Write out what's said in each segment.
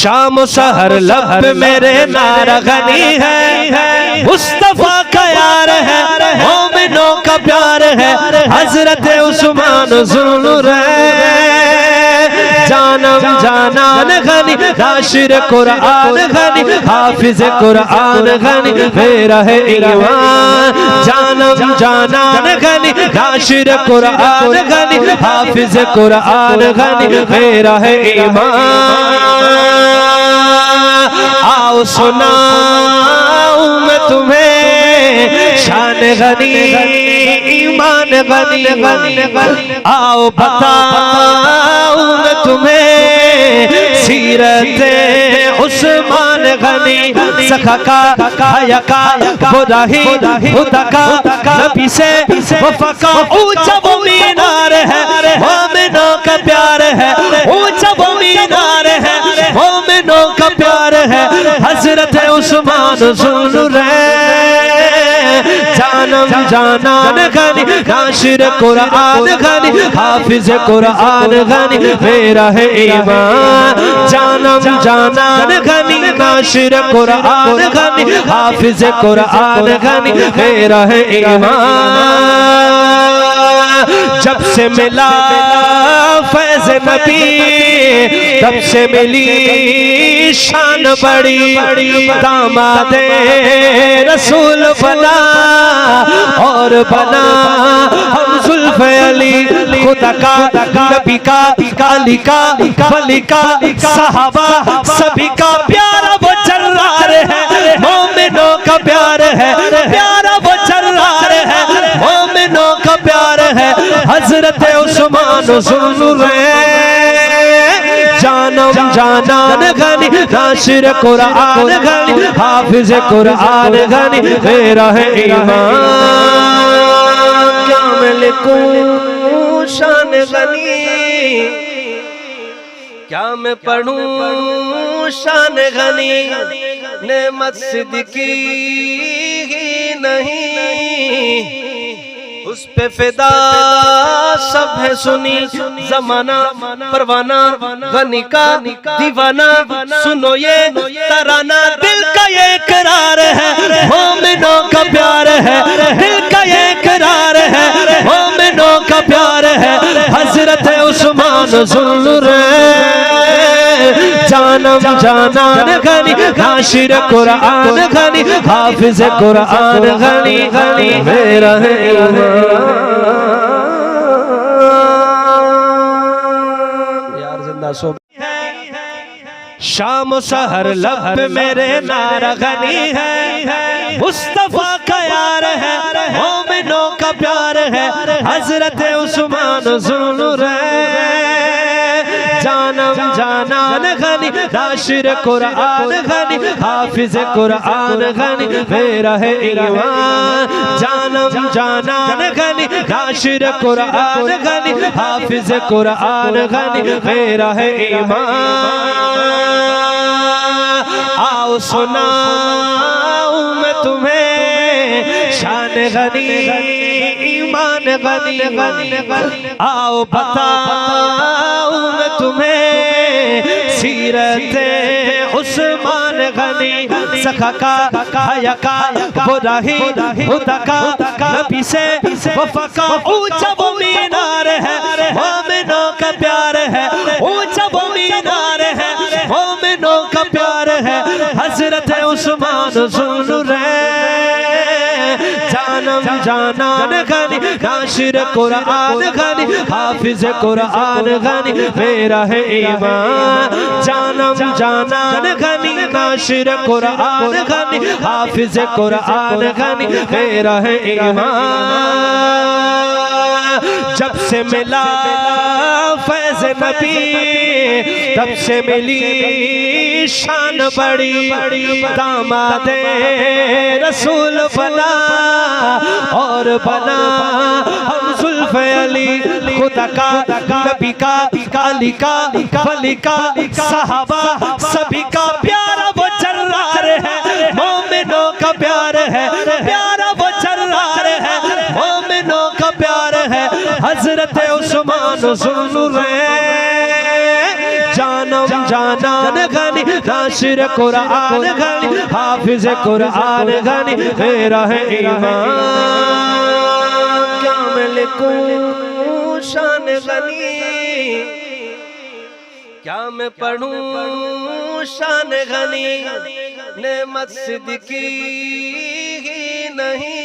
शाम सहर लब मेरे नारा गनी है, मुस्तफा का यार है, मोमिनों का प्यार है, हजरत उस्मान ज़ुन्नुर जानम जानान गनी, नाशिर कुरान गनी, हाफिज कुरान गनी, मेरा है ईमान। जानम जानान गनी, नाशिर कुरान गनी, हाफिज कुरान गनी, मेरा है ईमान। आओ सुनाऊं मैं तुम्हें शान गनी, ईमान गनी गनी, आओ बताऊं मैं तुम्हें सीरते उस्मान गनी। सखा का हया का खुदाही खुदा का नबी से वफा का ऊंचा वो मीनार है, मोमिनों का प्यार है, ऊंचा वो मीनार है, मोमिनों का प्यार है, हजरत उस्मान ज़ुन्नुर जानम जानान गनी, नाशिर कुरान गनी, हाफिज कुरान गनी, मेरा है ईमान। जानम जानान गनी, नाशिर कुरान गनी, हाफिज कुरान गनी, मेरा है ईमान। जब से मिला फैज़ नबी, तब से मिली शान बड़ी, दामादे रसूल बना और बना हम जुल्फ़े अली, खुदा का नबी का अली का वली का सहाबा सभी का प्यारा वो जर्रार है, मोमिनों का प्यार है, प्यारा वो जर्रार है, मोमिनों का प्यार है, हजरत उस्मान ज़ुन्नुर जानम जानान गनी, नाशिर कुरान गनी, हाफिज कुरान गनी, मेरा है ईमान। क्या मैं लिखूं शान गनी, क्या मैं पढ़ूं शान गनी, नेमत सिद्दीकी ही नहीं, उस पे फिदा सब है सुनी जमाना, परवाना गनी का दीवाना, सुनो ये तराना, दिल का ये करार है, मोमिनों का प्यार है, दिल का ये करार है, मोमिनों का प्यार है, हजरत उस्मान ज़ुन्नुर जानम जानान गनी, नाशिर कुरान गनी, हाफिज कुरान गनी, मेरा है यार जिंदा सो। शाम सहर लब मेरे नारा गनी है, मुस्तफा का यार है, मोमिनों का प्यार है, हजरत उस्मान ज़ुन्नुर जानम जानान गनी, नाशिर कुरान गनी, हाफिज कुरान गनी, मेरा है ईमान। जानम जानान गनी, नाशिर कुरान गनी, हाफिज कुरान गनी, मेरा है ईमान। आओ सुनाऊं मैं तुम्हें शान गनी, ईमान गनी गनी, आओ बताऊं मैं तुम्हें सीरते उस्मान गनी। सखा का हया का खुदाही खुदा का नबी से वफा का ऊंचा वो मीनार है, मोमिनों का प्यार है, ऊंचा वो मीनार है, मोमिनों का प्यार है, हजरत उस्मान ज़ुन्नुर जानम जानान गनी, नाशिर कुरान गनी, हाफिज कुरान गनी, मेरा है ईमान। जानम जानान गनी, नाशिर कुरान गनी, हाफिज कुरान गनी, मेरा है ईमान। जब से मिला फैज़ नबी, तब से मिली शान बड़ी, दामादे रसूल बना और बना हम जुल्फ़े अली, खुदा का नबी का अली का वली का सहाबा सभी का प्यारा वो जर्रार है, मोमिनों का प्यार है, प्यारा वो जर्रार है, मोमिनों का प्यार है, हजरत उस्मान ज़ुन्नुर जानम जानान गनी, नाशिर कुरान गनी, हाफिज कुरान गनी, मेरा है ईमान। क्या मैं लिखूं शान गनी, क्या मैं पढ़ूं शान गनी, नेमत सिद्दीकी नहीं,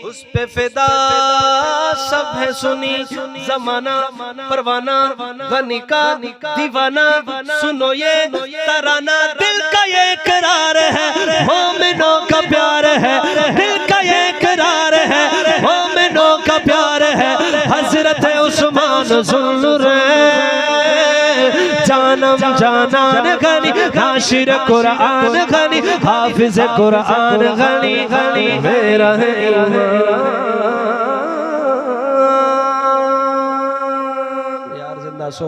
उस पे फिदा सब है सुनी, जमाना परवाना गनी का दीवाना, सुनो ये तराना, दिल का ये इकरार है, मोमिनों का प्यार है, दिल का ये इकरार है, मोमिनों का प्यार है, हजरत उस्मान जानम जानान गनी, नाशिर कुरान गनी, हाफिज कुरान गनी, मेरा है ईमान। यार जिंदा सो